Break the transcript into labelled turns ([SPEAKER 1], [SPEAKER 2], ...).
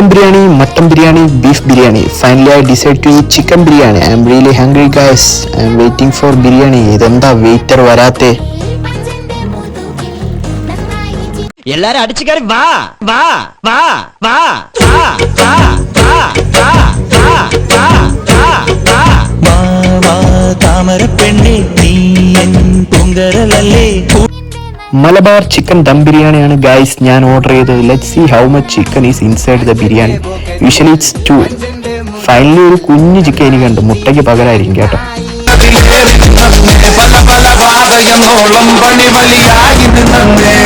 [SPEAKER 1] chicken biryani, mutton biryani, beef biryani. Finally, I decided to eat chicken biryani. I am really hungry, guys. I am waiting for biryani. ഇതെന്താ waiter വരാത്തെ?
[SPEAKER 2] എല്ലാരും അടിച്ചു കയറി വാ വാ വാ വാ വാ വാ വാ വാ വാ വാ വാ താമര പെണ്ണേ നീ എൻ പൊങ്കരലല്ലേ.
[SPEAKER 1] മലബാർ ചിക്കൻ ദം ബിരിയാണിയാണ് ഗൈസ് ഞാൻ ഓർഡർ ചെയ്തത്. Let see how much chicken is inside the biryani. Usually it's 2. Finally ഒരു കുഞ്ഞു ചിക്കൻ എനിക്ക് കണ്ടു. മുട്ടയ്ക്ക് പകരമായിരിക്കും കേട്ടോ.
[SPEAKER 3] പല പല പാതയമോളം പണി വലിയായി നിന്നേ